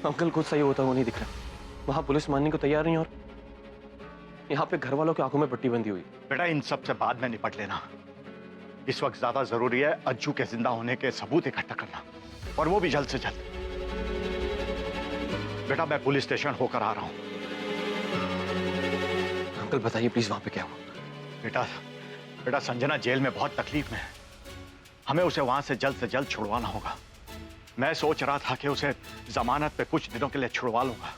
Uncle कुछ सही होता हुआ नहीं दिख रहा। वहां पुलिस मानने को तैयार नहीं और यहाँ पे घर वालों की आंखों में पट्टी बंधी हुई। बेटा इन सब से बाद में निपट लेना। इस वक्त ज्यादा जरूरी है अज्जू के जिंदा होने के सबूत इकट्ठा करना, और वो भी जल्द से जल्द। बेटा मैं पुलिस स्टेशन होकर आ रहा हूं। अंकल बताइए प्लीज वहां पे क्या हुआ? बेटा संजना जेल में बहुत तकलीफ में है। हमें उसे वहां से जल्द छुड़वाना होगा। मैं सोच रहा था कि उसे जमानत पे कुछ दिनों के लिए छुड़वा लूंगा।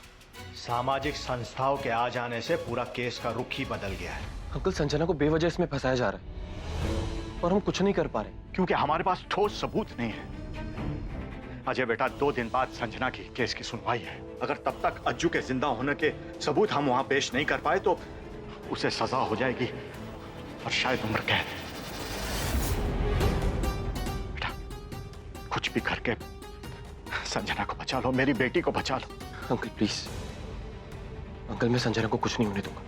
सामाजिक संस्थाओं के आ जाने से पूरा केस का रुख ही बदल गया है। अंकल संजना को बेवजह इसमें फंसाया जा रहा है और हम कुछ नहीं कर पा रहे क्योंकि हमारे पास ठोस सबूत नहीं है। अजय बेटा 2 दिन बाद संजना की केस की सुनवाई है। अगर तब तक अज्जू के जिंदा होने के सबूत हम वहां पेश नहीं कर पाए तो उसे सजा हो जाएगी और शायद उम्र कैद। बेटा कुछ भी करके संजना को बचा लो, मेरी बेटी को बचा लो। Uncle please. अंकल मैं संजना को कुछ नहीं होने दूंगा,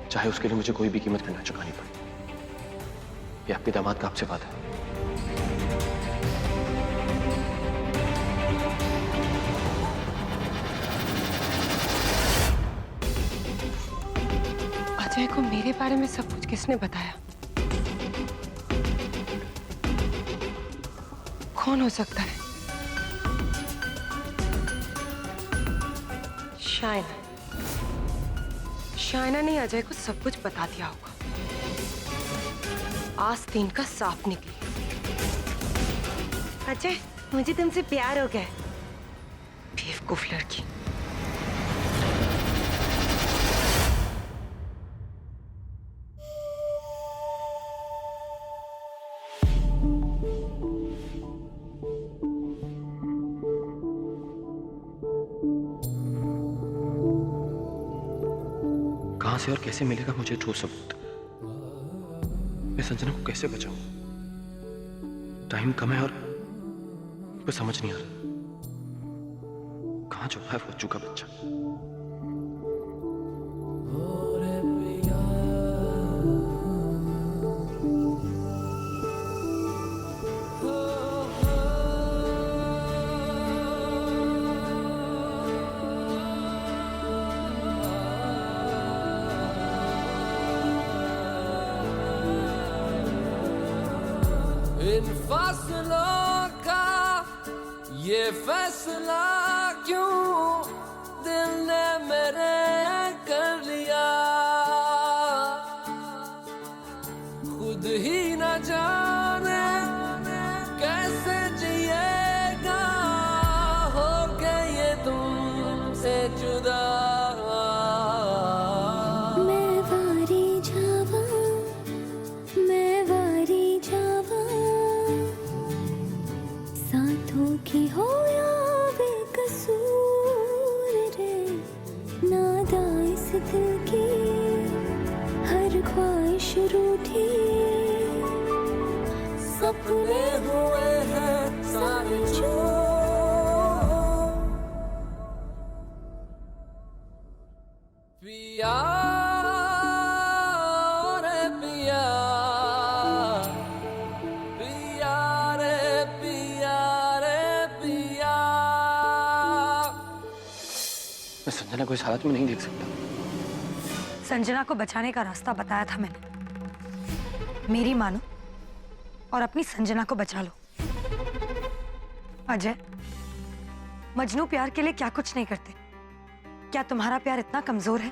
चाहे उसके लिए मुझे कोई भी कीमत करना चुकानी पड़े। ये आपके दामाद का आपसे वादा है। अजय को मेरे बारे में सब कुछ किसने बताया? कौन हो सकता है? शायना ने अजय को सब कुछ बता दिया होगा। आस्तीन का साफ निकली। अजय मुझे तुमसे प्यार हो गया। बेवकूफ लड़की। कहां से और कैसे मिलेगा मुझे ठोस सबूत? मैं संजना को कैसे बचाऊं? टाइम कम है और मुझे समझ नहीं आ रहा कहां छुपा है वो अज्जू का बच्चा। इन फैसलों का ये फैसला क्यों दिल ने मेरे कर लिया, खुद ही न जाने कैसे जिएगा हो के ये तुमसे जुदा। की हो या बेकसूर रे, नादा इस दिल की हर ख्वाहिश रूठी, सपने हुए हैं सारे जो पिया रे पिया, पिया रे पिया रे पिया। मैं संजना को इस हालत में नहीं देख सकता। संजना को बचाने का रास्ता बताया था मैंने। मेरी मानो और अपनी संजना को बचा लो। अजय, मजनू प्यार के लिए क्या कुछ नहीं करते। क्या तुम्हारा प्यार इतना कमजोर है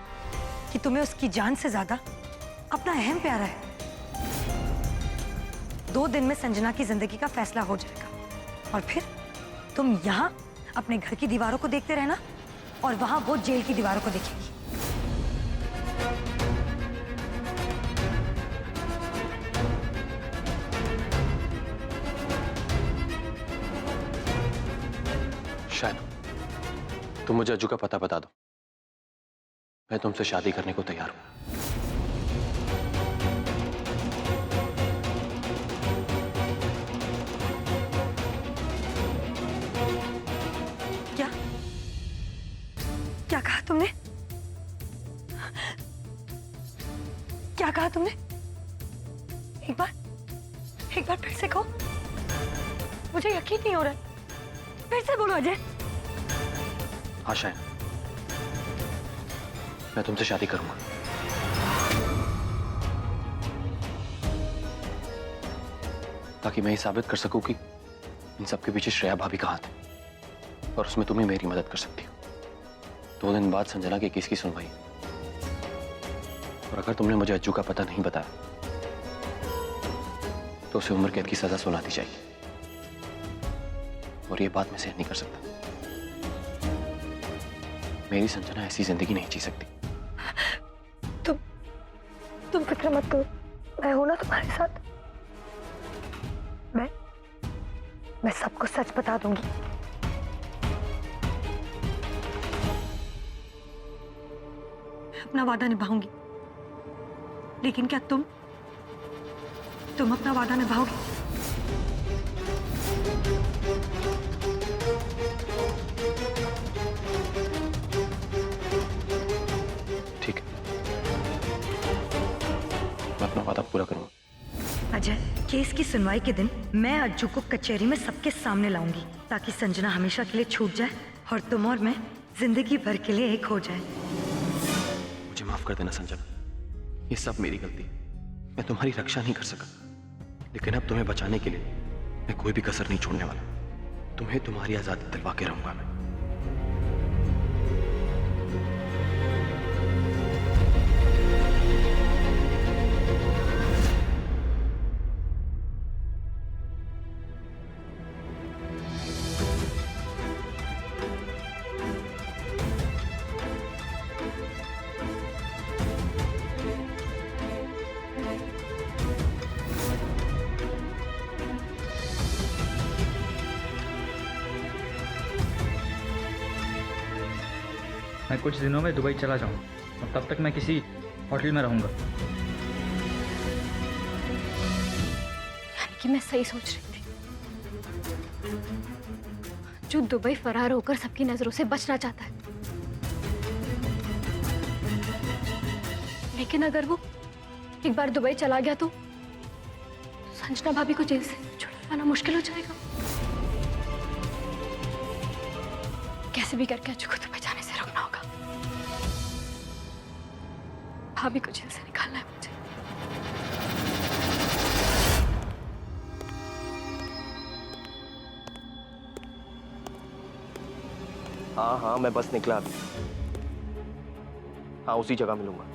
कि तुम्हें उसकी जान से ज्यादा अपना अहम प्यारा है? 2 दिन में संजना की जिंदगी का फैसला हो जाएगा और फिर तुम यहाँ अपने घर की दीवारों को देखते रहना और वहां वो जेल की दीवारों को देखेगी। शायद तुम मुझे अज्जू का पता बता दो, मैं तुमसे शादी करने को तैयार हूं। क्या क्या कहा तुमने? क्या कहा तुमने? एक बार फिर से कहो, मुझे यकीन नहीं हो रहा है। फिर से बोलो अजय। आशा है मैं तुमसे शादी करूंगा। ताकि मैं ये साबित कर सकूं कि इन सब के पीछे श्रेया भाभी का हाथ है और उसमें तुम ही मेरी मदद कर सकती हो। 2 दिन बाद संजना के केस की सुनवाई, और अगर तुमने मुझे अज्जू का पता नहीं बताया तो उसे उम्र कैद की सजा सुना दी जाएगी, और ये बात मैं सहन नहीं कर सकता। मेरी संजना ऐसी जिंदगी नहीं जी सकती। तुम फिक्र मत करो, मैं हूं ना तुम्हारे साथ। मैं सबको सच बता दूंगी। मैं अपना वादा निभाऊंगी, लेकिन क्या तुम अपना वादा निभाओगे? ठीक है, मैं अपना वादा पूरा करूंगा। अजय, केस की सुनवाई के दिन मैं अज्जू को कचहरी में सबके सामने लाऊंगी, ताकि संजना हमेशा के लिए छूट जाए और तुम और मैं जिंदगी भर के लिए एक हो जाए। मुझे माफ कर देना संजना, ये सब मेरी गलती है। मैं तुम्हारी रक्षा नहीं कर सका, लेकिन अब तुम्हें बचाने के लिए मैं कोई भी कसर नहीं छोड़ने वाला। तुम्हें तुम्हारी आजादी दिलवा के रहूंगा मैं। मैं कुछ दिनों में दुबई चला जाऊँ और तब तक मैं किसी होटल में रहूँगा। यानी कि मैं सही सोच रही थी। जो दुबई फरार होकर सबकी नजरों से बचना चाहता है, लेकिन अगर वो एक बार दुबई चला गया तो संजना भाभी को जेल से छुड़वाना मुश्किल हो जाएगा। कैसे भी करके अज्जू को दुबई जाने से रोकना होगा। भाभी को जेल से निकालना है मुझे। हाँ, मैं बस निकला अभी। हाँ, उसी जगह मिलूंगा।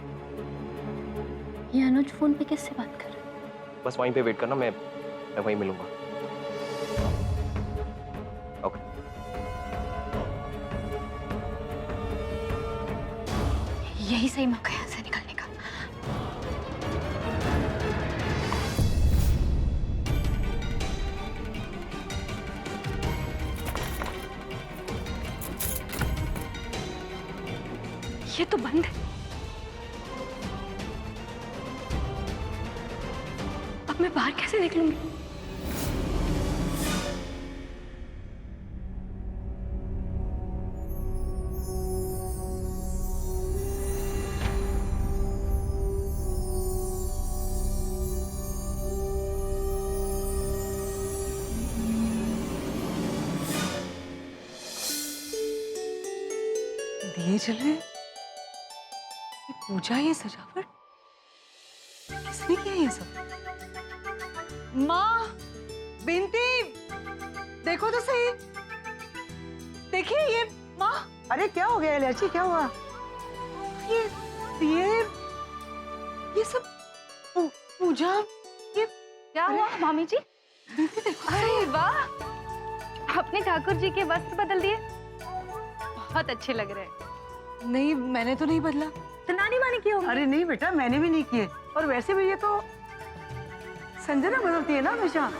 ये अनुज फोन पे किससे बात कर रहा है? बस वहीं पे वेट करना, मैं वहीं मिलूंगा। ओके। यही सही मौका है यहाँ से निकलने का। ये तो बंद है। अब मैं बाहर कैसे निकलूंगी? दिए जल रहे हैं? ये पूजा, ये सजावट किसने किया ये सब? माँ, बिनती, देखो तो सही। देखिए ये माँ। अरे क्या हो गया इलायची, क्या हुआ? ये सब पूजा, ये क्या हुआ मामी जी? अरे वाह, अपने ठाकुर जी के वस्त्र बदल दिए, बहुत अच्छे लग रहे हैं। नहीं मैंने तो नहीं बदला। तो नानी मानी की होंगी। अरे नहीं बेटा, मैंने भी नहीं किए। और वैसे भी ये तो संजना बदलती है ना हमेशा।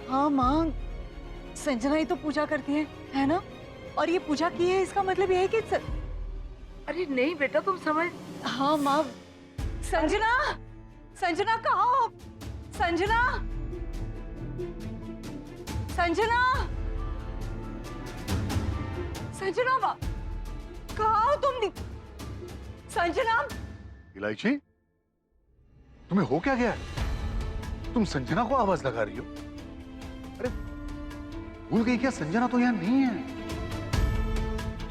हाँ माँ, संजना ही तो पूजा करती है ना? और ये पूजा की है, इसका मतलब ये है कि अरे नहीं बेटा, तुम समझ। हाँ माँ। संजना, संजना कहाँ हो? संजना, संजना, संजना माँ, कहाँ हो तुम? संजना। इलायची, तुम्हें हो क्या गया? तुम संजना को आवाज लगा रही हो? भूल गई क्या? संजना तो यहाँ नहीं है।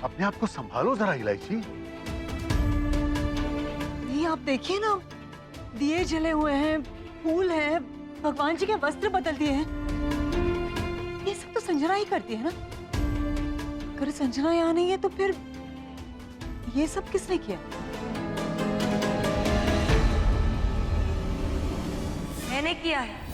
अपने आप को संभालो जरा इलायची। नहीं, आप देखिए ना, दिए जले हुए हैं, फूल हैं, भगवान जी के वस्त्र बदल दिए हैं। ये सब तो संजना ही करती है ना। अगर संजना यहाँ नहीं है तो फिर ये सब किसने किया? मैंने किया है।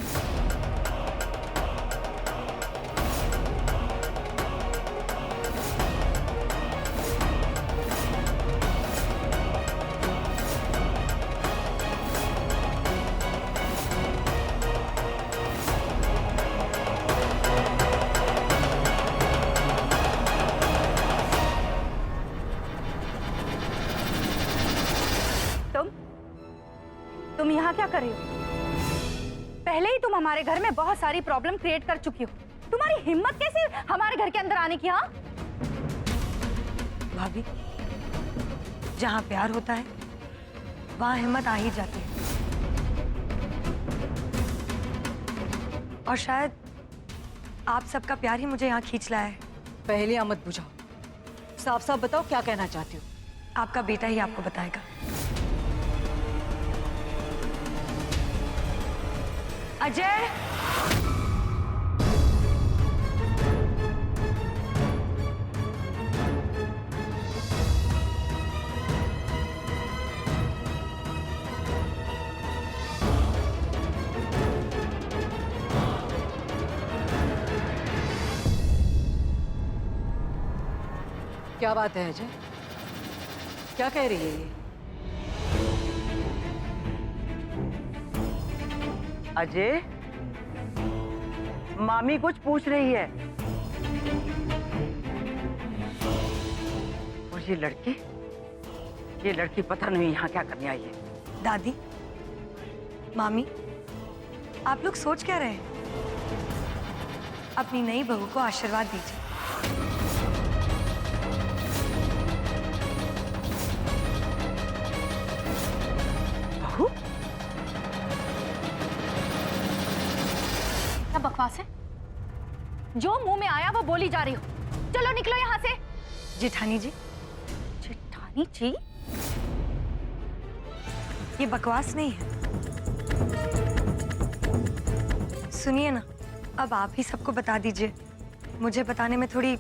तुम यहाँ क्या कर रही हो? पहले ही तुम हमारे घर में बहुत सारी प्रॉब्लम क्रिएट कर चुकी हो। तुम्हारी हिम्मत कैसे हमारे घर के अंदर आने की? हाँ भाभी, जहाँ प्यार होता है वहाँ हिम्मत आ ही जाती है। और शायद आप सबका प्यार ही मुझे यहाँ खींच लाया है। पहले मत बुझाओ, साफ साफ बताओ क्या कहना चाहती हो। आपका बेटा ही आपको बताएगा। अजय, क्या बात है अजय? क्या कह रही है ये? अजय, मामी कुछ पूछ रही है। और ये लड़की पता नहीं यहाँ क्या करने आई है। दादी, मामी, आप लोग सोच क्या रहे हैं? अपनी नई बहू को आशीर्वाद दीजिए। बहू? क्या बकवास है? जो मुंह में आया वो बोली जा रही हो। चलो निकलो यहाँ से। जेठानी जी, जेठानी जी? ये बकवास नहीं है। सुनिए ना, अब आप ही सबको बता दीजिए। मुझे बताने में थोड़ी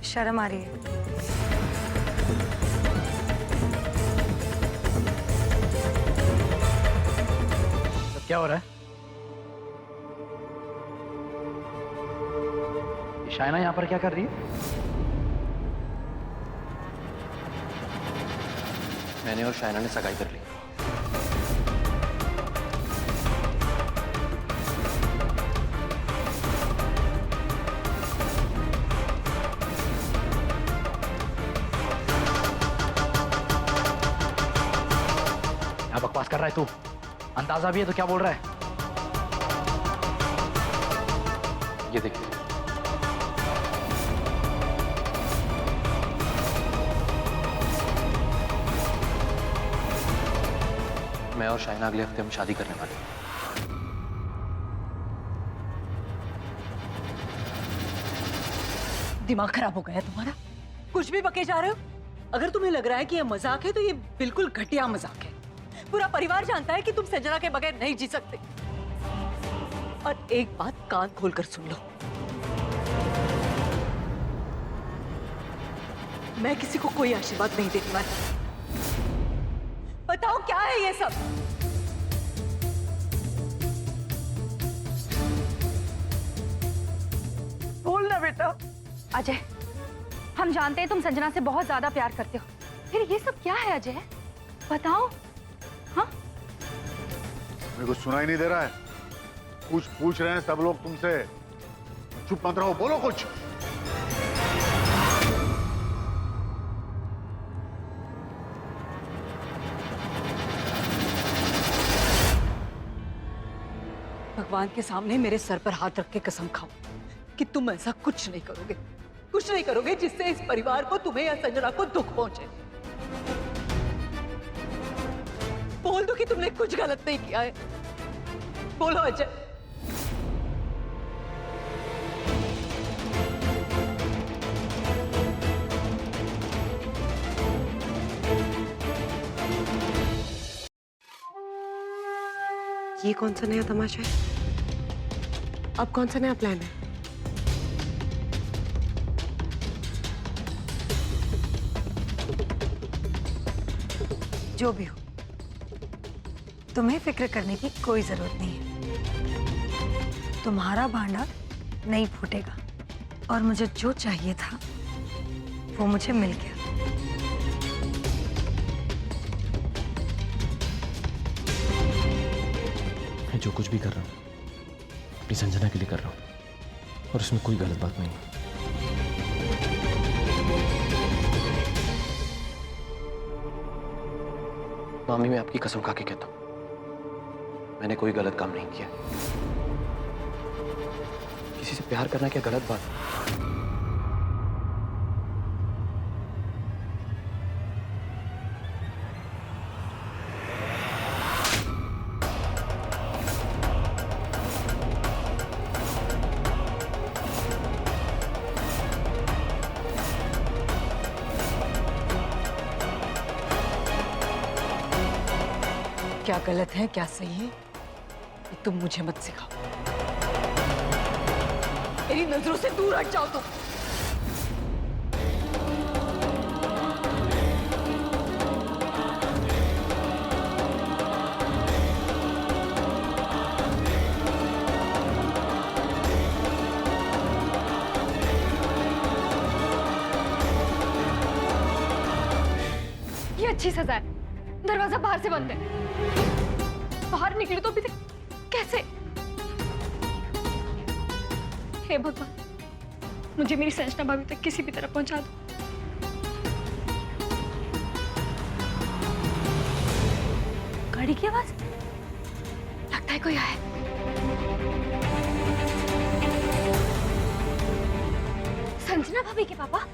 शर्म आ रही है। तो क्या हो रहा है? शायना यहाँ पर क्या कर रही है? मैंने और शायना ने सगाई कर ली। क्या बकवास कर रहा है तू? अंदाजा भी है तो क्या बोल रहा है? ये देखिए, मैं और शायना अगले हफ्ते हम शादी करने वाले हैं। दिमाग खराब हो गया तुम्हारा? कुछ भी बके जा रहे हो। अगर तुम्हें लग रहा है कि ये मजाक है तो ये बिल्कुल घटिया मजाक है। पूरा परिवार जानता है कि तुम संजना के बगैर नहीं जी सकते। और एक बात कान खोलकर सुन लो, मैं किसी को कोई आशीर्वाद नहीं देने वाली। बताओ क्या है ये सब? बोल ना बेटा। अजय, हम जानते हैं तुम संजना से बहुत ज्यादा प्यार करते हो, फिर ये सब क्या है अजय? बताओ। हाँ, मेरे को सुनाई नहीं दे रहा है? कुछ पूछ रहे हैं सब लोग तुमसे। चुप मत रहो, बोलो कुछ। भगवान के सामने मेरे सर पर हाथ रख के कसम खाओ कि तुम ऐसा कुछ नहीं करोगे, कुछ नहीं करोगे जिससे इस परिवार को, तुम्हें या संजना को दुख पहुंचे। बोल दो कि तुमने कुछ गलत नहीं किया है। बोलो अजय। ये कौन सा नया तमाशा है? अब कौन सा नया प्लान है? जो भी हो, तुम्हें फिक्र करने की कोई जरूरत नहीं है। तुम्हारा भांडा नहीं फूटेगा और मुझे जो चाहिए था वो मुझे मिल गया। मैं जो कुछ भी कर रहा हूँ अपनी संजना के लिए कर रहा हूँ और उसमें कोई गलत बात नहीं है। मामी, मैं आपकी कसम खा के कहता हूँ, मैंने कोई गलत काम नहीं किया। किसी से प्यार करना क्या गलत बात है? क्या गलत है क्या सही है ये तुम मुझे मत सिखाओ। मेरी नजरों से दूर हट जाओ तुम। ये अच्छी सजा है। दरवाजा बाहर से बंद है। बाहर निकले तो अभी तक कैसे? हे भगवान, मुझे मेरी संजना भाभी तक किसी भी तरह पहुंचा दो। गाड़ी की आवाज, लगता है कोई आया है। संजना भाभी के पापा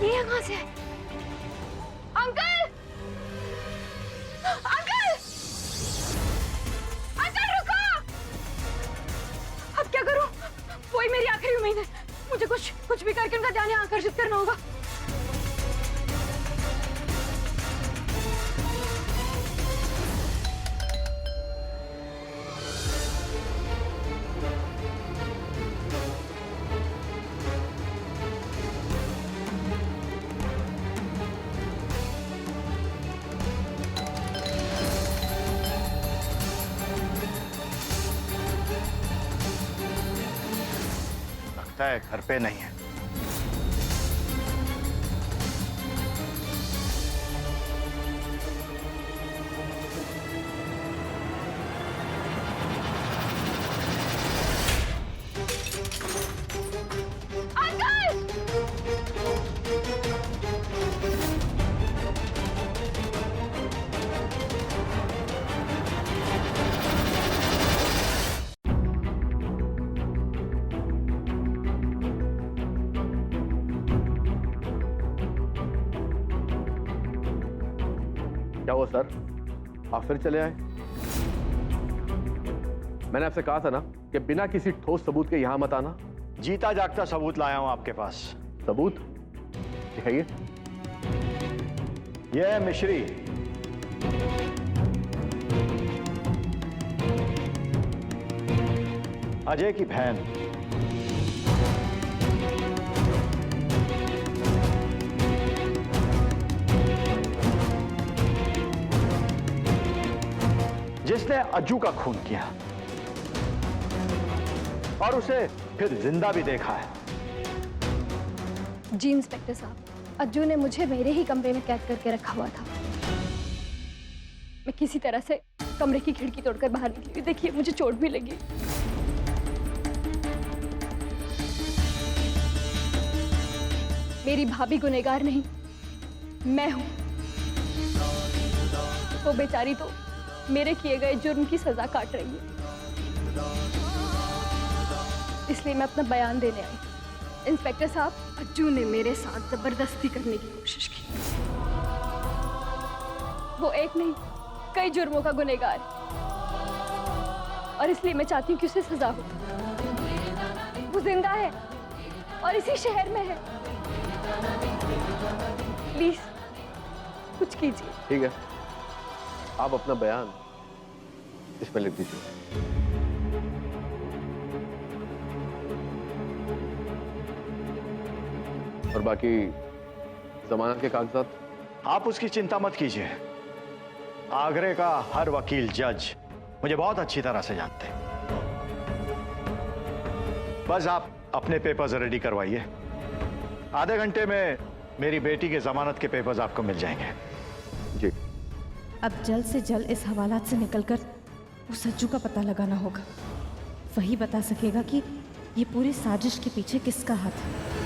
ये यहाँ से है। अंकल! अंकल! अंकल रुको! अब क्या करूं? वही मेरी आखिरी उम्मीद है। मुझे कुछ भी करके उनका ध्यान आकर्षित करना होगा। है घर पे नहीं है। क्या हुआ सर, आप फिर चले आए? मैंने आपसे कहा था ना कि बिना किसी ठोस सबूत के यहां मत आना। जीता जागता सबूत लाया हूं आपके पास। सबूत दिखाइए। यह है मिश्री। अजय की बहन। जिसने अज्जू का खून किया और उसे फिर जिंदा भी देखा है। जी इंस्पेक्टर साहब, अज्जू ने मुझे मेरे ही कमरे में कैद करके रखा हुआ था। मैं किसी तरह से कमरे की खिड़की तोड़कर बाहर निकली। देखिए मुझे चोट भी लगी। मेरी भाभी गुनहगार नहीं, मैं हूं। वो बेचारी तो मेरे किए गए जुर्म की सजा काट रही है, इसलिए मैं अपना बयान देने आई। इंस्पेक्टर साहब, अज्जू ने मेरे साथ जबरदस्ती करने की कोशिश की। वो एक नहीं, कई जुर्मों का गुनहगार है और इसलिए मैं चाहती हूँ कि उसे सजा हो। वो जिंदा है और इसी शहर में है। प्लीज कुछ कीजिए। ठीक है, आप अपना बयान इसमें लिख दीजिए। और बाकी जमानत के कागजात? आप उसकी चिंता मत कीजिए। आगरे का हर वकील जज मुझे बहुत अच्छी तरह से जानते हैं। बस आप अपने पेपर्स रेडी करवाइए। आधे घंटे में मेरी बेटी के जमानत के पेपर्स आपको मिल जाएंगे। जी। अब जल्द से जल्द इस हवालात से निकलकर उस सज्जू का पता लगाना होगा। वही बता सकेगा कि ये पूरी साजिश के पीछे किसका हाथ है।